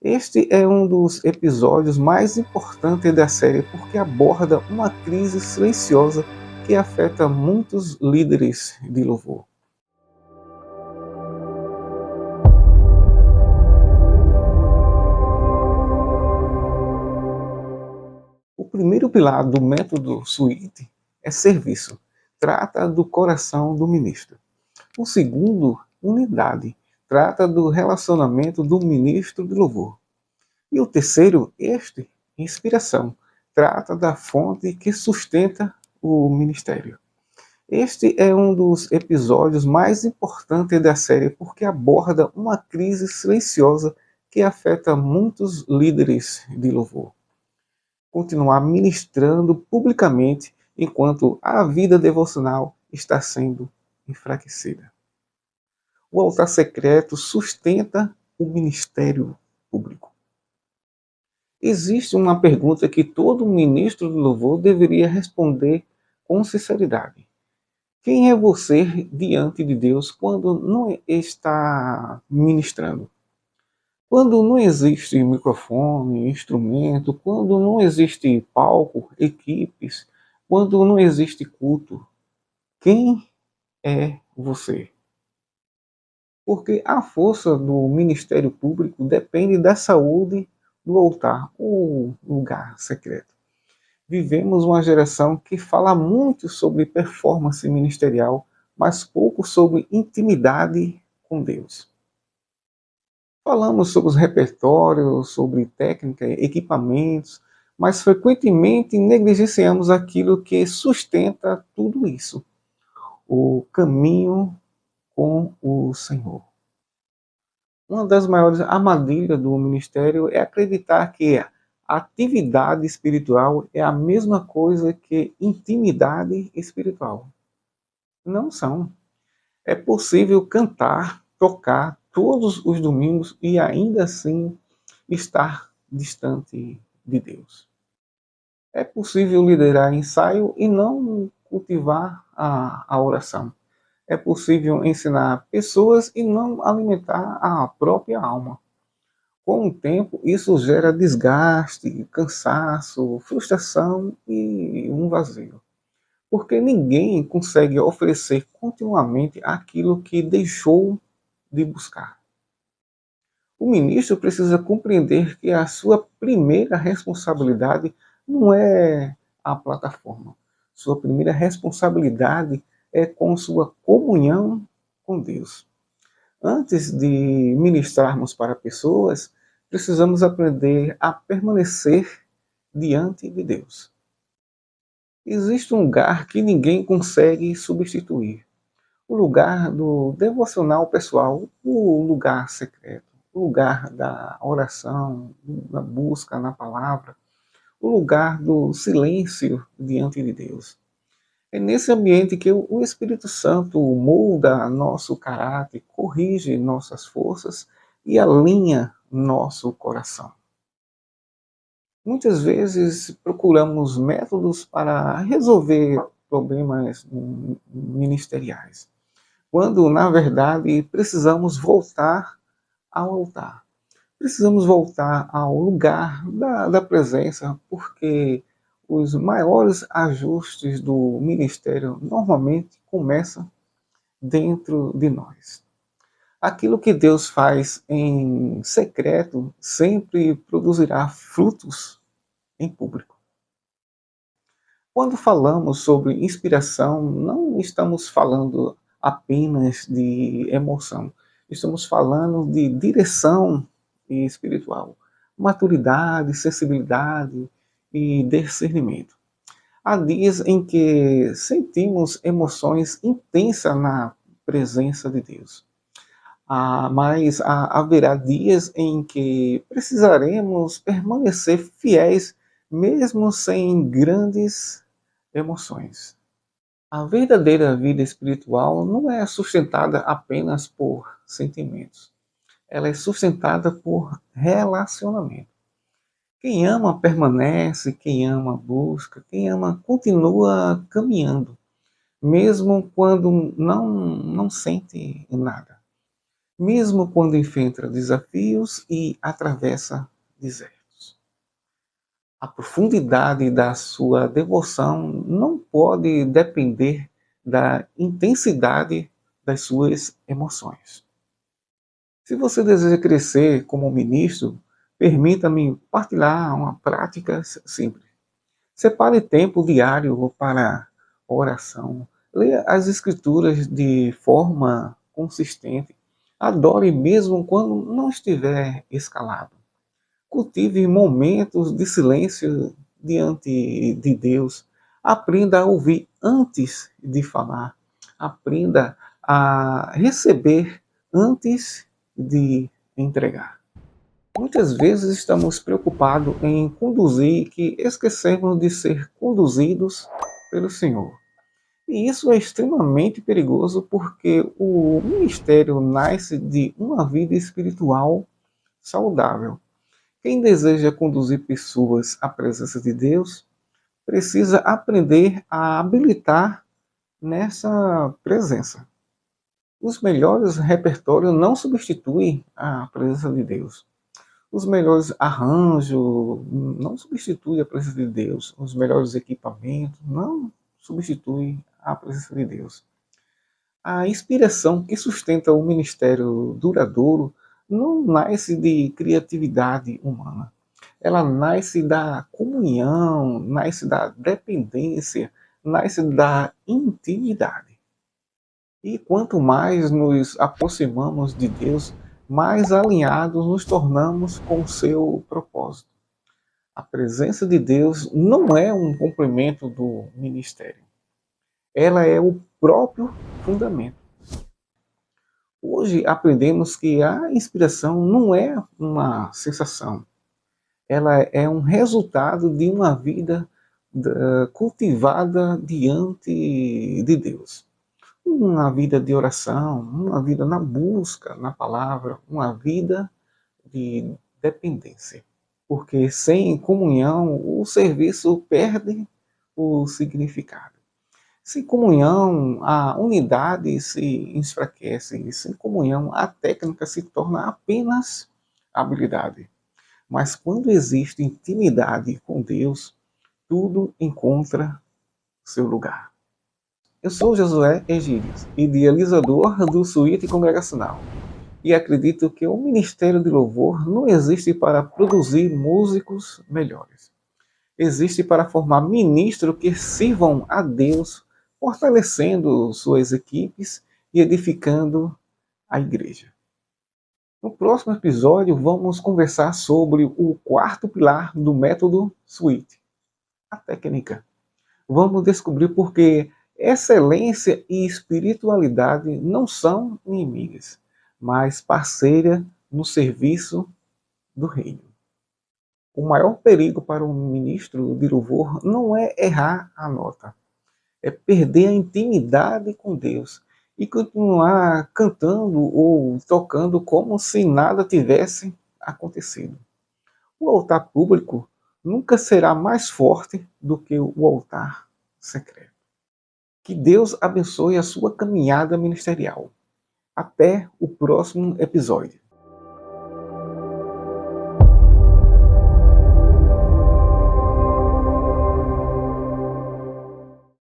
Este é um dos episódios mais importantes da série porque aborda uma crise silenciosa que afeta muitos líderes de louvor. O primeiro pilar do método Suite é serviço. Trata do coração do ministro. O segundo, unidade. Trata do relacionamento do ministro de louvor. E o terceiro, inspiração. Trata da fonte que sustenta o ministério. Este é um dos episódios mais importantes da série porque aborda uma crise silenciosa que afeta muitos líderes de louvor. Continuar ministrando publicamente enquanto a vida devocional está sendo enfraquecida. O altar secreto sustenta o ministério público. Existe uma pergunta que todo ministro de louvor deveria responder com sinceridade. Quem é você diante de Deus quando não está ministrando? Quando não existe microfone, instrumento, quando não existe palco, equipes, quando não existe culto, quem é você? Porque a força do ministério público depende da saúde do altar, o lugar secreto. Vivemos uma geração que fala muito sobre performance ministerial, mas pouco sobre intimidade com Deus. Falamos sobre os repertórios, sobre técnica, equipamentos, mas frequentemente negligenciamos aquilo que sustenta tudo isso: o caminho com o Senhor. Uma das maiores armadilhas do ministério é acreditar que a atividade espiritual é a mesma coisa que intimidade espiritual. Não são. É possível cantar, tocar todos os domingos e ainda assim estar distante de Deus. É possível liderar ensaio e não cultivar a oração. É possível ensinar pessoas e não alimentar a própria alma. Com o tempo, isso gera desgaste, cansaço, frustração e um vazio. Porque ninguém consegue oferecer continuamente aquilo que deixou de buscar. O ministro precisa compreender que a sua primeira responsabilidade não é a plataforma. Sua primeira responsabilidade é com sua comunhão com Deus. Antes de ministrarmos para pessoas, precisamos aprender a permanecer diante de Deus. Existe um lugar que ninguém consegue substituir. O lugar do devocional pessoal, o lugar secreto, o lugar da oração, da busca na palavra, o lugar do silêncio diante de Deus. É nesse ambiente que o Espírito Santo molda nosso caráter, corrige nossas forças e alinha nosso coração. Muitas vezes procuramos métodos para resolver problemas ministeriais, quando na verdade precisamos voltar ao altar. Precisamos voltar ao lugar da presença, porque os maiores ajustes do ministério normalmente começam dentro de nós. Aquilo que Deus faz em secreto sempre produzirá frutos em público. Quando falamos sobre inspiração, não estamos falando apenas de emoção. Estamos falando de direção espiritual, maturidade, sensibilidade e discernimento. Há dias em que sentimos emoções intensas na presença de Deus. Mas haverá dias em que precisaremos permanecer fiéis mesmo sem grandes emoções. A verdadeira vida espiritual não é sustentada apenas por sentimentos. Ela é sustentada por relacionamento. Quem ama permanece, quem ama busca, quem ama continua caminhando, mesmo quando não sente nada. mesmo quando enfrenta desafios e atravessa desertos. A profundidade da sua devoção não pode depender da intensidade das suas emoções. Se você deseja crescer como ministro, permita-me partilhar uma prática simples. Separe tempo diário para oração. Leia as escrituras de forma consistente. Adore mesmo quando não estiver escalado. Cultive momentos de silêncio diante de Deus. Aprenda a ouvir antes de falar. Aprenda a receber antes de entregar. Muitas vezes estamos preocupados em conduzir que esquecemos de ser conduzidos pelo Senhor. E isso é extremamente perigoso porque o ministério nasce de uma vida espiritual saudável. Quem deseja conduzir pessoas à presença de Deus precisa aprender a habilitar nessa presença. Os melhores repertórios não substituem a presença de Deus. Os melhores arranjos não substituem a presença de Deus. Os melhores equipamentos não substituem a presença de Deus. A inspiração que sustenta o ministério duradouro não nasce de criatividade humana. Ela nasce da comunhão, nasce da dependência, nasce da intimidade. E quanto mais nos aproximamos de Deus, mais alinhados nos tornamos com o seu propósito. A presença de Deus não é um complemento do ministério. Ela é o próprio fundamento. Hoje aprendemos que a inspiração não é uma sensação. Ela é um resultado de uma vida cultivada diante de Deus. Uma vida de oração, uma vida na busca, na palavra, uma vida de dependência. Porque sem comunhão, o serviço perde o significado. Sem comunhão, a unidade se enfraquece. Sem comunhão, a técnica se torna apenas habilidade. Mas quando existe intimidade com Deus, tudo encontra seu lugar. Eu sou Josué Egídios, idealizador do Suíte Congregacional, e acredito que o Ministério de Louvor não existe para produzir músicos melhores. Existe para formar ministros que sirvam a Deus, fortalecendo suas equipes e edificando a igreja. No próximo episódio, vamos conversar sobre o quarto pilar do método Suíte, a técnica. Vamos descobrir por que excelência e espiritualidade não são inimigas, mas parceiras no serviço do reino. O maior perigo para um ministro de louvor não é errar a nota, é perder a intimidade com Deus e continuar cantando ou tocando como se nada tivesse acontecido. O altar público nunca será mais forte do que o altar secreto. Que Deus abençoe a sua caminhada ministerial. Até o próximo episódio.